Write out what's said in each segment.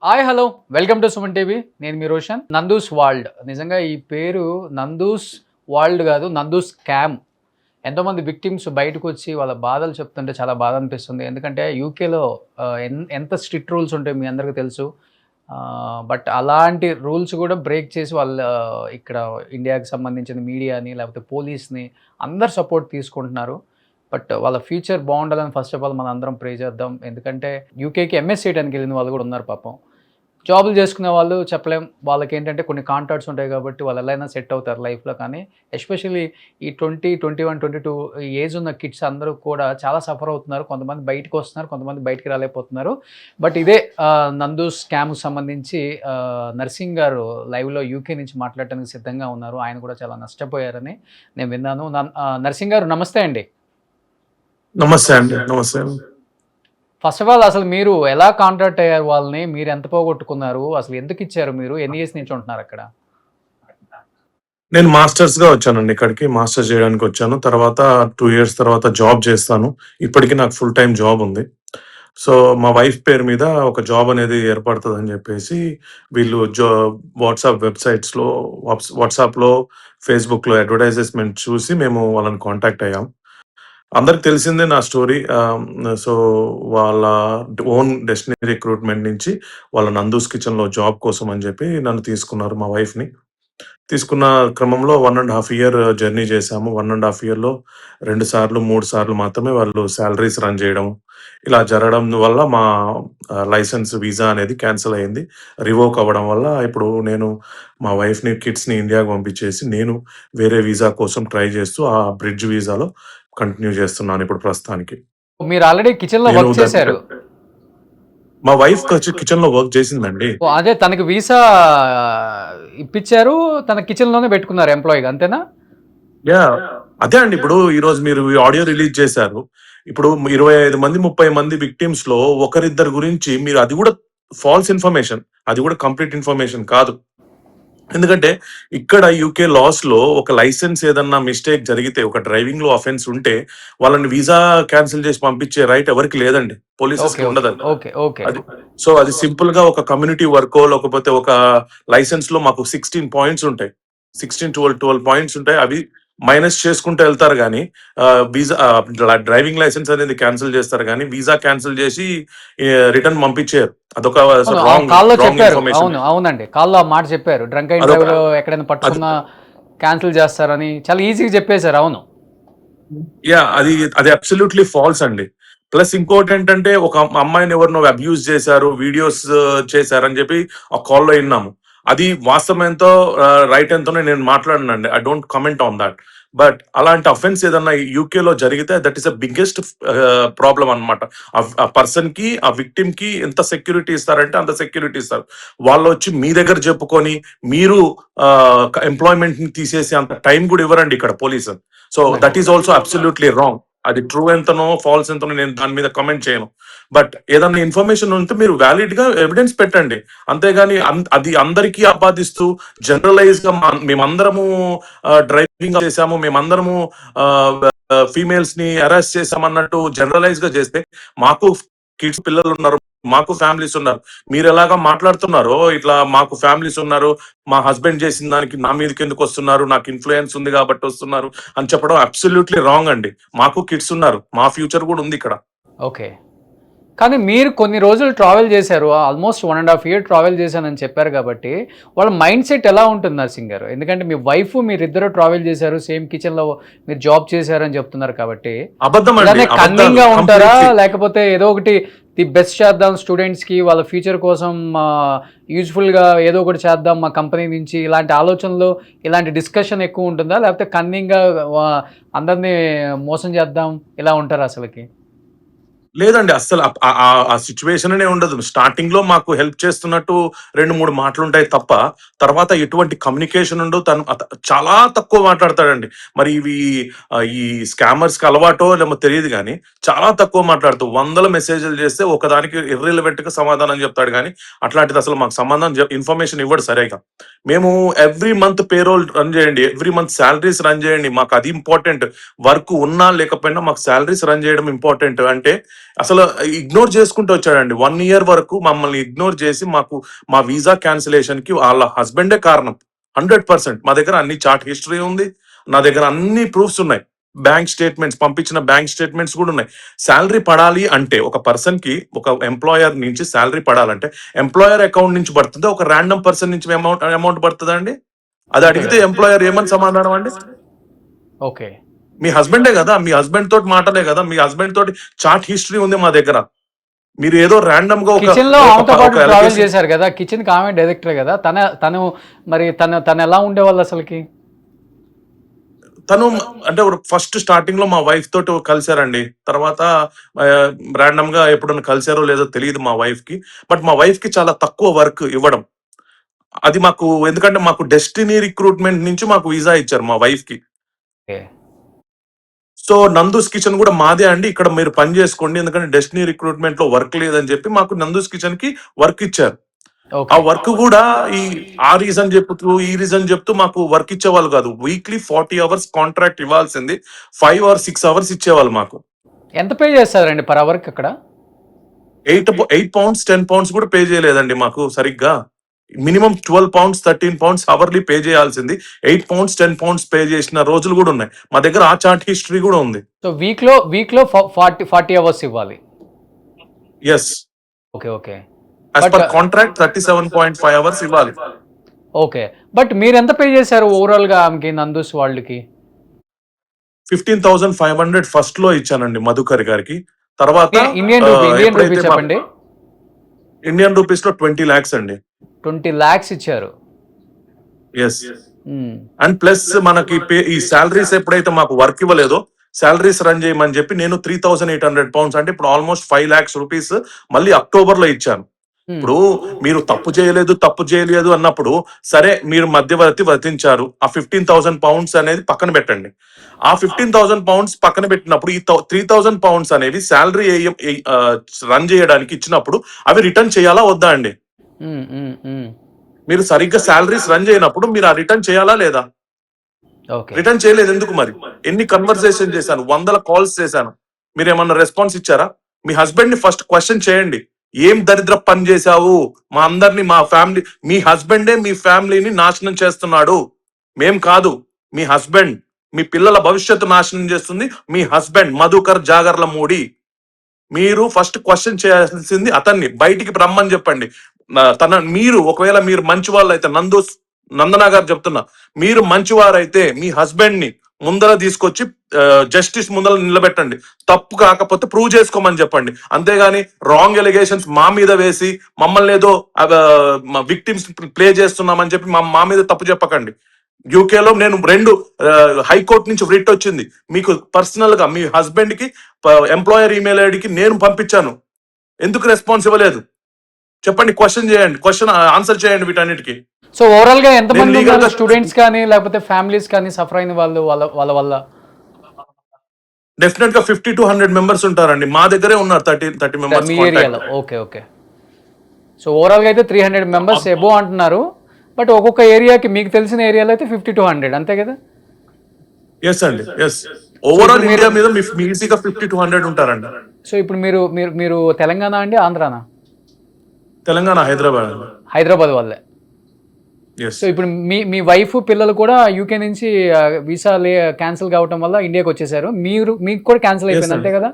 Hi hello welcome to Suman TV. నేను మీ Roshan. Nandu's world, నిజంగా ఈ పేరు నందూస్ వరల్డ్ కాదు, నందూస్ స్కామ్. ఎంతోమంది విక్టిమ్స్ బయటకు వచ్చి వాళ్ళ బాధలు చెప్తుంటే చాలా బాధ అనిపిస్తుంది. ఎందుకంటే యూకేలో ఎంత స్ట్రిక్ట్ రూల్స్ ఉంటాయో మీ అందరికీ తెలుసు. బట్ అలాంటి రూల్స్ కూడా బ్రేక్ చేసి వాళ్ళ ఇక్కడ ఇండియాకి సంబంధించిన మీడియాని లేకపోతే పోలీస్ని అందరు సపోర్ట్ తీసుకుంటున్నారు. బట్ వాళ్ళ ఫ్యూచర్ బాగుండాలని ఫస్ట్ ఆఫ్ ఆల్ మనం అందరం ప్రే చేద్దాం. ఎందుకంటే యూకేకి ఎంఎస్ చేయడానికి వెళ్ళిన వాళ్ళు కూడా ఉన్నారు పాపం. జాబులు చేసుకునే వాళ్ళు చెప్పలేం. వాళ్ళకేంటంటే కొన్ని కాంట్రాక్ట్స్ ఉంటాయి కాబట్టి వాళ్ళు ఎలా అయినా సెట్ అవుతారు లైఫ్‌లో. కానీ ఎస్పెషల్లీ ఈ 20, 21, 22 ఈ ఏజ్ ఉన్న కిడ్స్ అందరూ కూడా చాలా సఫర్ అవుతున్నారు. కొంతమంది బయటికొస్తున్నారు, కొంతమంది బయటికి రాలేకపోతున్నారు. బట్ ఇదే నందు స్కామ్‌కి సంబంధించి నర్సింగ్ గారు లైవ్‌లో యూకే నుంచి మాట్లాడటానికి సిద్ధంగా ఉన్నారు. ఆయన కూడా చాలా నష్టపోయారని నేను విన్నాను. నర్సింగ్ గారు నమస్తే అండి. నమస్తే అండి. నమస్తే. ఫస్ట్ ఆఫ్ ఆల్ అసలు మీరు ఎలా కాంటాక్ట్ అయ్యారు వాళ్ళని? మీరు ఎంత పోగొట్టుకున్నారు? అసలు ఎందుకిచ్చారు మీరు? ఎన్ని ఇయర్స్ నుంచి ఉంటున్నారు అక్కడ? నేను మాస్టర్స్‌గా వచ్చానండి ఇక్కడికి. మాస్టర్స్ చేయడానికి వచ్చాను. తర్వాత 2 ఇయర్స్ తర్వాత జాబ్ చేస్తాను. ఇప్పటికి నాకు ఫుల్ టైమ్ జాబ్ ఉంది. సో, మా వైఫ్ పేరు మీద ఒక జాబ్ అనేది ఏర్పడతదని చెప్పేసి వీళ్ళు వాట్సాప్ వెబ్‌సైట్స్‌లో వాట్సాప్‌లో, ఫేస్‌బుక్‌లో అడ్వర్టైజ్‌మెంట్ చూసి మేము వాళ్ళని కాంటాక్ట్ అయ్యాం. అందరికి తెలిసిందే నా స్టోరీ. సో, వాళ్ళ ఓన్ డెస్టినీ రిక్రూట్‌మెంట్ నుంచి వాళ్ళ నందూస్ కిచెన్‌లో జాబ్ కోసం అని చెప్పి నన్ను తీసుకున్నారు, మా వైఫ్‌ని. తీసుకున్న క్రమంలో 1 ½ ఇయర్ జర్నీ చేశాము. 1 ½ ఇయర్‌లో 2 సార్లు, 3 సార్లు మాత్రమే వాళ్ళు సాలరీస్ రన్ చేయడం. ఇలా జరగడం వల్ల మా లైసెన్స్, వీసా అనేది క్యాన్సిల్ అయింది. రివోక్ అవ్వడం వల్ల ఇప్పుడు నేను మా వైఫ్‌ని, కిడ్స్‌ని ఇండియాకి పంపించేసి నేను వేరే వీసా కోసం ట్రై చేస్తూ ఆ బ్రిడ్జ్ వీసాలో కంటిన్యూ చేస్తున్నాను ఇప్పుడు ప్రస్తుతానికి. మీరు ఆల్రెడీ కిచెన్‌లో నేను వర్క్ చేశారు. మా వైఫ్ కిచెన్‌లో వర్క్ చేసిందండి. ఓహ్! అదే తనకి వీసా ఇప్పిచ్చారు. తన కిచెన్‌లోనే పెట్టుకున్నారు ఎంప్లాయీగా అంతేనా? యాహ్! అదే అండి. ఇప్పుడు ఈరోజు మీరు ఈ ఆడియో రిలీజ్ చేశారు. ఇప్పుడు 25 మంది, 30 మంది విక్టిమ్స్‌లో ఒకరిద్దరి గురించి మీరు అది కూడా ఫాల్స్ ఇన్ఫర్మేషన్. అది కూడా కంప్లీట్ ఇన్ఫర్మేషన్ కాదు. ఎందుకంటే ఇక్కడ యూకే లాస్‌లో ఒక లైసెన్స్ ఏదన్నా మిస్టేక్ జరిగితే, ఒక డ్రైవింగ్‌లో అఫెన్స్ ఉంటే వాళ్ళని వీసా క్యాన్సిల్ చేసి పంపించే రైట్ ఎవరికీ లేదండి. ఓకే. పోలీసెస్‌కి ఓకే. ఉండదండి. ఓకే. ఓకే. అది సో, అది సింపుల్‌గా ఒక కమ్యూనిటీ వర్కో లేకపోతే ఒక లైసెన్స్‌లో మాకు 16 పాయింట్స్ ఉంటాయి. 16, 12 పాయింట్స్ ఉంటాయి. అవి మైనస్ చేసుకుంటూ ఎళ్తారు గానీ వీసా డ్రైవింగ్ లైసెన్స్ అనేది క్యాన్సిల్ చేస్తారు గానీ వీసా క్యాన్సిల్ చేసి రిటర్న్ పంపించేయరు. అదొక అవును. రాంగ్ కాల్‌లో రాంగ్ చెప్పారు. ఇన్ఫర్మేషన్. అవునండి. కాల్‌లో ఆ మాట చెప్పారు. డ్రంక్ అండ్ అదొక డ్రైవ్‌లో ఎక్కడైనా అది పట్టుకున్నా క్యాన్సిల్ చేస్తారని చాలా ఈజీగా చెప్పేసారు. అవును. అది అది అబ్సల్యూట్‌లీ ఫాల్స్ అండి. ప్లస్ ఇంకోటేంటంటే ఒక అమ్మాయిని ఎవరినో అబ్యూజ్ చేశారు, వీడియోస్ చేశారని చెప్పి ఆ కాల్‌లో ఇన్నాము. అది వాస్తవం ఎంతో రైట్ ఎంతనో నేను మాట్లాడనండి. I don't comment on that. But అలాంటి అఫెన్స్ ఏదన్నా యూకేలో జరిగితే that is the biggest problem అన్నమాట. ఆ పర్సన్‌కి, ఆ విక్టిమ్‌కి ఎంత సెక్యూరిటీ ఇస్తారంటే అంత సెక్యూరిటీ ఇస్తారు. వాళ్ళొచ్చి మీ దగ్గర చెప్పుకొని మీరు ఎంప్లాయ్‌మెంట్‌ని తీసేసే అంత టైం కూడా ఇవ్వరండి ఇక్కడ police. So that is also absolutely wrong. అది ట్రూ ఎంతనో ఫాల్స్ ఎంతనో నేను దాని మీద కామెంట్ చేయను. బట్ ఏదన్నా ఇన్ఫర్మేషన్ ఉంటే మీరు వ్యాలిడ్ గా ఎవిడెన్స్ పెట్టండి. అంతేగాని అది అందరికీ ఆపాదిస్తూ జనరలైజ్ గా మేమందరము డ్రైవింగ్ చేశాము, మేమందరము ఫీమేల్స్ ని అరెస్ట్ చేశామన్నట్టు జనరలైజ్ గా చేస్తే మాకు కిడ్స్ పిల్లలు ఉన్నారు, మాకు ఫ్యామిలీస్ ఉన్నారు. మీరు ఎలాగా మాట్లాడుతున్నారో ఇట్లా మాకు ఫ్యామిలీస్ ఉన్నారు, మా హస్బెండ్ చేసిన దానికి నా మీదకి ఎందుకు వస్తున్నారు, నాకు ఇన్ఫ్లుయెన్స్ ఉంది కాబట్టి వస్తున్నారు అని చెప్పడం అబ్సల్యూట్లీ రాంగ్ అండి. మాకు కిడ్స్ ఉన్నారు, మా ఫ్యూచర్ కూడా ఉంది ఇక్కడ. ఓకే. కానీ మీరు కొన్ని రోజులు ట్రావెల్ చేశారు. ఆల్మోస్ట్ 1 ½ ఇయర్ ట్రావెల్ చేశానని చెప్పారు కాబట్టి, వాళ్ళ మైండ్ సెట్ ఎలా ఉంటుంది నర్సింగ్ గారు? ఎందుకంటే మీ వైఫ్ మీరిద్దరూ ట్రావెల్ చేశారు. సేమ్ కిచెన్‌లో మీరు జాబ్ చేశారని చెప్తున్నారు కాబట్టి, అబద్ధం అండి, ఇలానే అబద్ధాలు కన్నింగ్‌గా ఉంటారా? కంప్లీట్లీ. లేకపోతే ఏదో ఒకటి ది బెస్ట్ చేద్దాం స్టూడెంట్స్‌కి వాళ్ళ ఫ్యూచర్ కోసం యూజ్‌ఫుల్‌గా ఏదో ఒకటి చేద్దాం మా కంపెనీ నుంచి ఇలాంటి ఆలోచనలు, ఇలాంటి డిస్కషన్ ఎక్కువ ఉంటుందా? లేకపోతే కన్నింగ్‌గా అందరిని మోసం చేద్దాం ఇలా ఉంటారా అసలకి? లేదండి. అస్సలు ఆ సిట్యుయేషనే ఉండదు. స్టార్టింగ్‌లో మాకు హెల్ప్ చేస్తున్నట్టు 2, 3 మాటలుంటాయి తప్ప, తర్వాత ఎటువంటి కమ్యూనికేషన్ ఉండదు. తను చాలా తక్కువ మాట్లాడతాడండి. మరి ఈ స్కామర్స్‌కి అలవాటో లేమో తెలీదు గానీ, చాలా తక్కువ మాట్లాడుతూ వందల మెసేజ్‌లు చేస్తే ఒకదానికి ఇర్రెలెవెంట్‌గా సమాధానం చెప్తాడు గానీ, అట్లాంటిది అసలు మాకు ఇన్ఫర్మేషన్ ఇవ్వడు సరిగ్గా. మేము ఎవ్రీ మంత్ పేరోల్ రన్ చేయండి, ఎవ్రీ మంత్ సాలరీస్ రన్ చేయండి. మాకు అది ఇంపార్టెంట్. వర్క్ ఉన్నా లేకపోయినా మాకు సాలరీస్ రన్ చేయడం ఇంపార్టెంట్ అంటే అసలు ఇగ్నోర్ చేసుకుంటూ వచ్చాడండి. 1 ఇయర్ వరకు మమ్మల్ని ఇగ్నోర్ చేసి మా వీసా క్యాన్సిలేషన్ కి వాళ్ళ హస్బెండే కారణం. 100% మా దగ్గర అన్ని చాట్ హిస్టరీ ఉంది. నా దగ్గర అన్ని ప్రూఫ్స్ ఉన్నాయి. బ్యాంక్ స్టేట్మెంట్స్, పంపించిన బ్యాంక్ స్టేట్మెంట్స్ కూడా ఉన్నాయి. సాలరీ పడాలి అంటే ఒక పర్సన్ కి, ఒక ఎంప్లాయర్ నుంచి సాలరీ పడాలంటే ఎంప్లాయర్ అకౌంట్ నుంచి పడుతుందా, ఒక ర్యాండమ్ పర్సన్ నుంచి అమౌంట్ పడుతుందా అండి? అది అంతే అడిగితే కదా. ఎంప్లాయర్ ఏమని సమాధానం అండి? ఓకే. మీ హస్బెండే కదా, మీ హస్బెండ్ తోటి మాటలే కదా, మీ హస్బెండ్ తోటి చాట్ హిస్టరీ ఉంది మా దగ్గర. మీరు ఏదో ర్యాండమ్ గా కిచెన్ లో ఆమెతో పాటు ట్రావెల్ allegation- చేశారు కదా, కిచెన్ కి ఆమె డైరెక్టర్ కదా, తను మరి తను ఎలా ఉండేవాళ్ళు అసలుకి? తను అంటే ఫస్ట్ స్టార్టింగ్ లో మా వైఫ్ తోటి కలిశారండి. తర్వాత ర్యాండమ్ గా ఎప్పుడైనా కలిశారో లేదో తెలియదు మా వైఫ్ కి. బట్ మా వైఫ్ కి చాలా తక్కువ వర్క్ ఇవ్వడం, అది మాకు, ఎందుకంటే మాకు డెస్టినీ రిక్రూట్మెంట్ నుంచి మాకు వీసా ఇచ్చారు మా వైఫ్ కి. ఓకే. సో నందూస్ కిచెన్ కూడా మాదే అండి, ఇక్కడ మీరు పని చేసుకోండి, ఎందుకంటే డెస్టినీ రిక్రూట్మెంట్ లో వర్క్ లేదని చెప్పి మాకు నందూస్ కిచెన్ కి వర్క్ ఇచ్చారు. ఆ ఓకే. వర్క్ కూడా ఆ రీజన్ చెప్తూ ఈ రీజన్ చెప్తూ మాకు వర్క్ ఇచ్చేవాళ్ళు కాదు. వీక్లీ 40 అవర్స్ కాంట్రాక్ట్ ఇవ్వాల్సింది 5 or 6 అవర్స్ ఇచ్చేవాళ్ళు మాకు. ఎంత పే చేస్తారండి పర్ అవర్ కి అక్కడ? 8 pounds 10 pounds కూడా పే చేయలేదండి మాకు సరిగ్గా. Minimum 12 pounds 13 pounds hourly pay చేయాల్సింది 8 pounds 10 pounds పే చేసిన రోజులు కూడా ఉన్నాయి. మా దగ్గర ఆ చార్ట్ హిస్టరీ కూడా ఉంది. సో వీక్ లో 40 అవర్స్ ఇవ్వాలి. Yes, okay. Okay. As per contract 37.5 hours ఇవ్వాలి. ఓకే. బట్ మీరు ఎంత పే చేశారు ఓవరాల్ గా ఆమెకి, నందూస్ వాళ్ళకి? 15,500 ఫస్ట్ లో ఇచ్చానండి మధుకర్ గారికి. తర్వాత ఇండియన్ రూపీ చెప్పండి. ఇండియన్ రూపీస్ లో 20 lakhs అండి. 20 lakhs ఇచ్చారు. ఎస్. అండ్ ప్లస్ మనకి ఈ సాలరీస్ ఎప్పుడైతే మాకు వర్క్ ఇవ్వలేదో, సాలరీస్ రన్ చేయమని చెప్పి నేను 3,800 pounds, అంటే ఇప్పుడు ఆల్మోస్ట్ 5 lakhs rupees మళ్ళీ అక్టోబర్ లో ఇచ్చాను. ఇప్పుడు మీరు తప్పు చేయలేదు అన్నప్పుడు, సరే మీరు మధ్యవర్తి వర్తించారు, ఆ 15,000 pounds అనేది పక్కన పెట్టండి. ఆ 15,000 pounds పక్కన పెట్టినప్పుడు ఈ 3,000 pounds అనేవి శాలరీ రన్ చేయడానికి ఇచ్చినప్పుడు అవి రిటర్న్ చేయాలా వద్దా అండి? మీరు సరిగ్గా శాలరీస్ రన్ చేయనప్పుడు మీరు ఆ రిటర్న్ చేయాలా లేదా? ఓకే. రిటర్న్ చేయలేదు ఎందుకు మరి? ఎన్ని కన్వర్సేషన్ చేశాను, 100 calls చేశాను, మీరు ఏమన్నా రెస్పాన్స్ ఇచ్చారా? మీ హస్బెండ్ ని ఫస్ట్ క్వశ్చన్ చేయండి, ఏం దరిద్ర పని చేశావు, మా అందరినీ, మా ఫ్యామిలీ, మీ హస్బెండే మీ ఫ్యామిలీని నాశనం చేస్తున్నాడు, మేం కాదు. మీ హస్బెండ్, మీ పిల్లల భవిష్యత్తు నాశనం చేస్తుంది మీ హస్బెండ్ మధుకర్ జాగర్ల మూడి. మీరు ఫస్ట్ క్వశ్చన్ చేయాల్సింది అతన్ని, బయటికి రమ్మని చెప్పండి. మీరు ఒకవేళ మీరు మంచి వాళ్ళు అయితే, నందన గారు చెప్తున్నా, మీరు మంచివారైతే మీ హస్బెండ్ ని ముందర తీసుకొచ్చి జస్టిస్ ముందర నిలబెట్టండి. తప్పు కాకపోతే ప్రూవ్ చేసుకోమని చెప్పండి. అంతేగాని రాంగ్ ఎలిగేషన్స్ మా మీద వేసి మమ్మల్ని ఏదో విక్టిమ్స్ ప్లే చేస్తున్నామని చెప్పి మా మీద తప్పు చెప్పకండి. యూకేలో నేను 2 హైకోర్టు నుంచి రిట్ వచ్చింది, మీకు పర్సనల్ గా మీ హస్బెండ్ కి ఎంప్లాయర్ ఈమెయిల్ ఐడికి నేను పంపించాను, ఎందుకు రెస్పాన్స్ ఇవ్వలేదు చెప్పండి. క్వశ్చన్ ఆన్సర్ చేయండి వీటన్నిటికీ. సో ఓవరాల్ గా ఎంత మంది legal గా- స్టూడెంట్స్ కానీ లేకపోతే ఫ్యామిలీస్ కానీ సఫర్ అయిన వాళ్ళు వాళ్ళ వల్ల? డెఫినెట్ గా 50 to 100 members ఉంటారండి. మా దగ్గరే ఉన్నారు 30 members మీ contact. ఏరియాలో? ఓకే. ఓకే. సో ఓవరాల్ గా అయితే 300 members ఎబో అంటున్నారు. బట్ ఒక్కొక్క ఏరియాకి, మీకు తెలిసిన ఏరియాలో అయితే 50 to 100, అంతే కదా? ఎస్ అండి, ఎస్. ఓవరాల్ ఇండియా మీద మీ ఈజీగా 50 to 100 ఉంటారండి. సో ఇప్పుడు మీరు తెలంగాణ అండి, ఆంధ్రానా? తెలంగాణ, హైదరాబాద్. హైదరాబాద్ వాళ్ళే. ఎస్. సో ఇప్పుడు మీ వైఫ్ పిల్లలు కూడా యూకే నుంచి వీసా క్యాన్సిల్ కావటం వల్ల ఇండియాకి వచ్చేసారు. మీకు కూడా క్యాన్సిల్ అయిపోయింది, sir. అంతే కదా?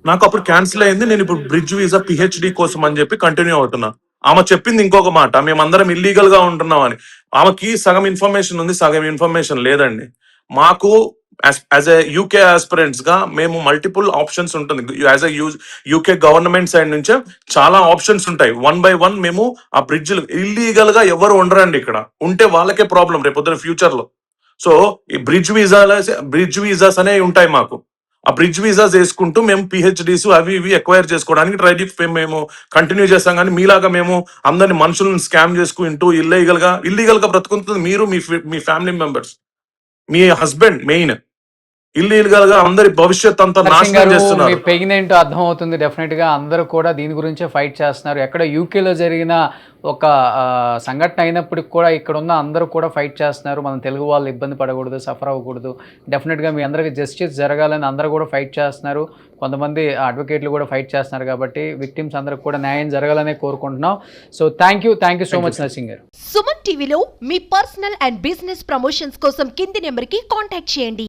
నాకు అప్పుడు క్యాన్సిల్ అయింది. నేను ఇప్పుడు బ్రిడ్జ్ వీసా PhD కోసం అని చెప్పి కంటిన్యూ అవుతున్నా. ఆమె చెప్పింది ఇంకొక మాట, మేమందరం ఇల్లీగల్ గా ఉంటున్నాం అని. ఆమెకి సగం ఇన్ఫర్మేషన్ ఉంది, సగం ఇన్ఫర్మేషన్ లేదండి. మాకు యాజ్ ఎ యూకే ఆస్పిరెంట్స్ గా మేము మల్టిపుల్ ఆప్షన్స్ ఉంటుంది. As a UK government side నుంచే చాలా ఆప్షన్స్ ఉంటాయి. 1 by 1 మేము ఆ బ్రిడ్జ్ ఇల్లీగల్ గా ఎవరు ఉండరండి. ఇక్కడ ఉంటే వాళ్ళకే ప్రాబ్లం రేపు పొద్దున ఫ్యూచర్ లో. సో ఈ బ్రిడ్జ్ వీసాస్ అనేవి ఉంటాయి మాకు. ఆ బ్రిడ్జ్ వీసాస్ వేసుకుంటూ మేము PhDs అవి ఇవి ఎక్వైర్ చేసుకోవడానికి మేము కంటిన్యూ చేస్తాం. కానీ మీలాగా మేము అందరిని మనుషులను స్కామ్ చేసుకుంటూ ఇల్లీగల్ గా బ్రతుకుతుంది మీరు, మీ ఫ్యామిలీ మెంబర్స్, మీ హస్బెండ్ మెయిన్. ఇల్లీగల్ గా అందరి భవిష్యత్ అంతా నర్సింగ్ నాశనం గారు, మీ చేస్తున్నారు. పెయిన్ ఏంటో అర్థం అవుతుంది. డెఫినెట్ గా అందరూ కూడా దీని గురించే ఫైట్ చేస్తున్నారు. ఎక్కడ యూకేలో జరిగిన ఒక సంఘటన అయినప్పటికి కూడా ఇక్కడ ఉన్న అందరూ కూడా ఫైట్ చేస్తున్నారు. మనం తెలుగు వాళ్ళు ఇబ్బంది పడకూడదు, సఫర్ అవ్వకూడదు. డెఫినెట్గా మీ అందరికీ జస్టిస్ జరగాలని అందరూ కూడా ఫైట్ చేస్తున్నారు. కొంతమంది అడ్వకేట్లు కూడా ఫైట్ చేస్తున్నారు. కాబట్టి విక్టిమ్స్ అందరికి కూడా న్యాయం జరగాలనే కోరుకుంటున్నాం. So thank you so much nursing గారు. సుమన్ టీవీలో మీ పర్సనల్ అండ్ బిజినెస్ ప్రమోషన్స్ కోసం కింది నెంబర్కి కాంటాక్ట్ చేయండి.